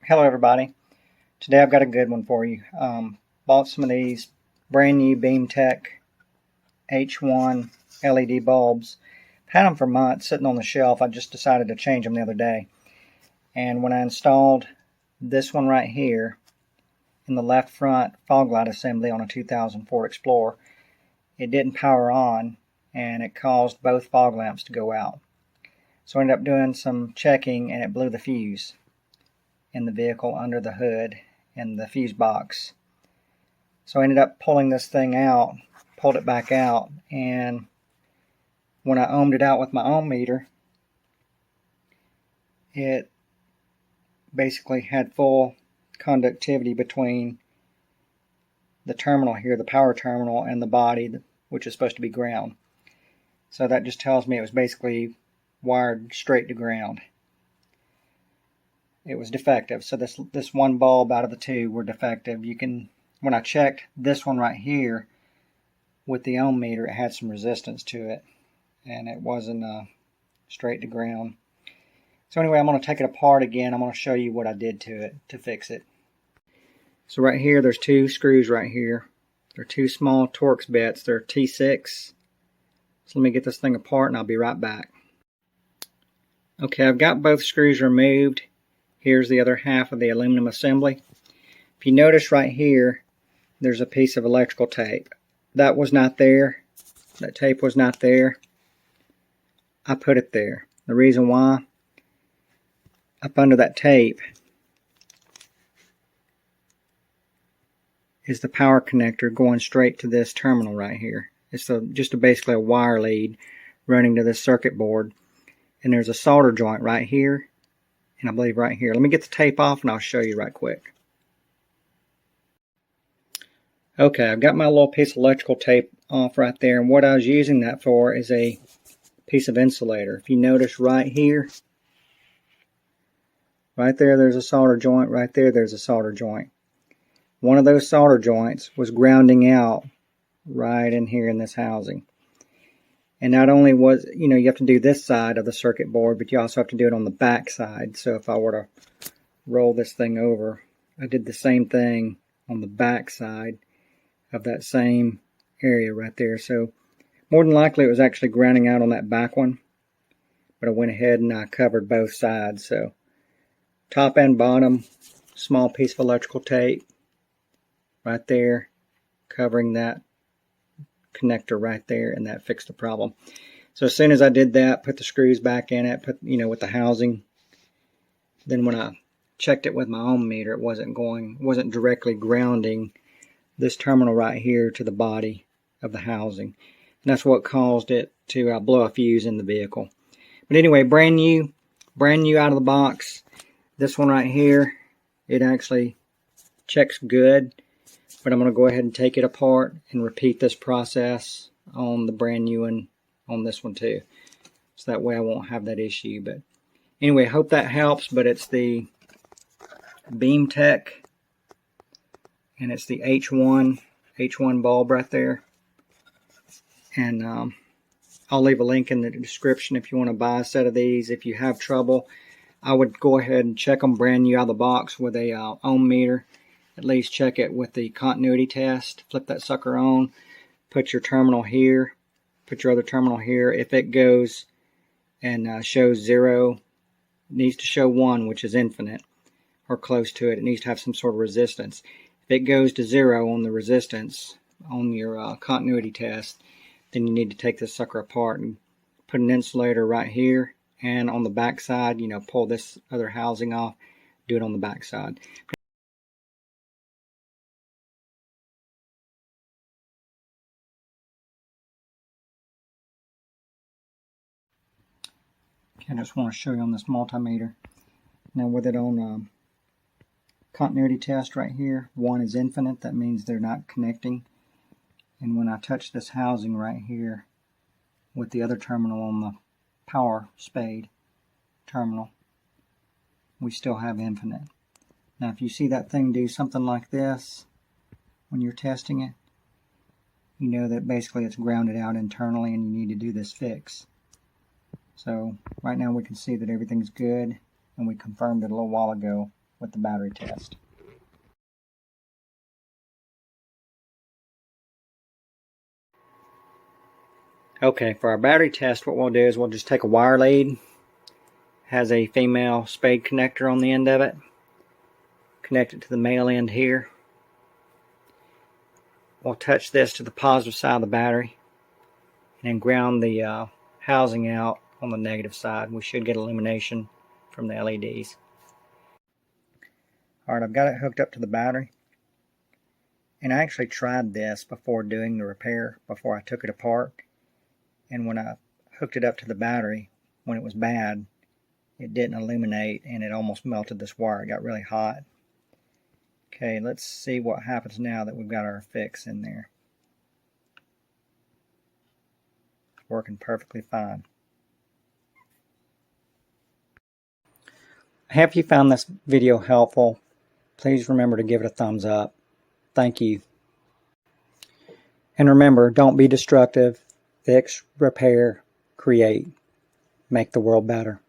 Hello everybody. Today I've got a good one for you. Bought some of these brand new Beamtech H1 LED bulbs. Had them for months sitting on the shelf. I just decided to change them the other day. And when I installed this one right here in the left front fog light assembly on a 2000 Ford Explorer, it didn't power on and it caused both fog lamps to go out. So I ended up doing some checking and it blew the fuse in the vehicle under the hood and the fuse box. So I ended up pulling this thing out, pulled it back out, and when I ohmed it out with my ohm meter, it basically had full conductivity between the terminal here, the power terminal, and the body, which is supposed to be ground. So that just tells me it was basically wired straight to ground. It was defective. So this one bulb out of the two were defective. When I checked this one right here with the ohm meter, it had some resistance to it, and it wasn't straight to ground. So anyway, I'm going to take it apart again. I'm going to show you what I did to it to fix it. So right here, there's two screws right here. They're two small Torx bits. They're T6. So let me get this thing apart and I'll be right back. Okay, I've got both screws removed. Here's the other half of the aluminum assembly. If you notice right here, there's a piece of electrical tape. That was not there. That tape was not there. I put it there. The reason why, up under that tape is the power connector going straight to this terminal right here. It's just basically a wire lead running to this circuit board. And there's a solder joint right here, and I believe right here. Let me get the tape off and I'll show you right quick. Okay, I've got my little piece of electrical tape off right there, and what I was using that for is a piece of insulator. If you notice right here, right there, there's a solder joint. Right there, there's a solder joint. One of those solder joints was grounding out right in here in this housing. And not only was, you have to do this side of the circuit board, but you also have to do it on the back side. So if I were to roll this thing over, I did the same thing on the back side of that same area right there. So more than likely it was actually grounding out on that back one, but I went ahead and I covered both sides. So top and bottom, small piece of electrical tape right there covering that connector right there, and that fixed the problem. So as soon as I did that, put the screws back in it, with the housing, then when I checked it with my ohm meter, it wasn't directly grounding this terminal right here to the body of the housing, and that's what caused it to blow a fuse in the vehicle. But anyway, brand new out of the box. This one right here, it actually checks good. But I'm going to go ahead and take it apart and repeat this process on the brand new one on this one too. So that way I won't have that issue. But anyway, hope that helps. But it's the Beamtech, and it's the H1 bulb right there. And I'll leave a link in the description if you want to buy a set of these. If you have trouble, I would go ahead and check them brand new out of the box with a ohm meter. At least check it with the continuity test. Flip that sucker on. Put your terminal here. Put your other terminal here. If it goes and shows 0, it needs to show 1, which is infinite, or close to it. It needs to have some sort of resistance. If it goes to 0 on the resistance on your continuity test, then you need to take this sucker apart and put an insulator right here, and on the back side, pull this other housing off. Do it on the back side. I just want to show you on this multimeter. Now with it on continuity test right here, 1 is infinite. That means they're not connecting. And when I touch this housing right here with the other terminal on the power spade terminal, we still have infinite. Now if you see that thing do something like this when you're testing it, you know that basically it's grounded out internally and you need to do this fix. So right now we can see that everything's good, and we confirmed it a little while ago with the battery test. Okay, for our battery test, what we'll do is we'll just take a wire lead. Has a female spade connector on the end of it. Connect it to the male end here. We'll touch this to the positive side of the battery and then ground the housing out on the negative side. We should get illumination from the LEDs. Alright, I've got it hooked up to the battery. And I actually tried this before doing the repair, before I took it apart. And when I hooked it up to the battery, when it was bad, it didn't illuminate and it almost melted this wire. It got really hot. Okay, let's see what happens now that we've got our fix in there. It's working perfectly fine. I hope you found this video helpful. Please remember to give it a thumbs up. Thank you. And remember, don't be destructive. Fix, repair, create. Make the world better.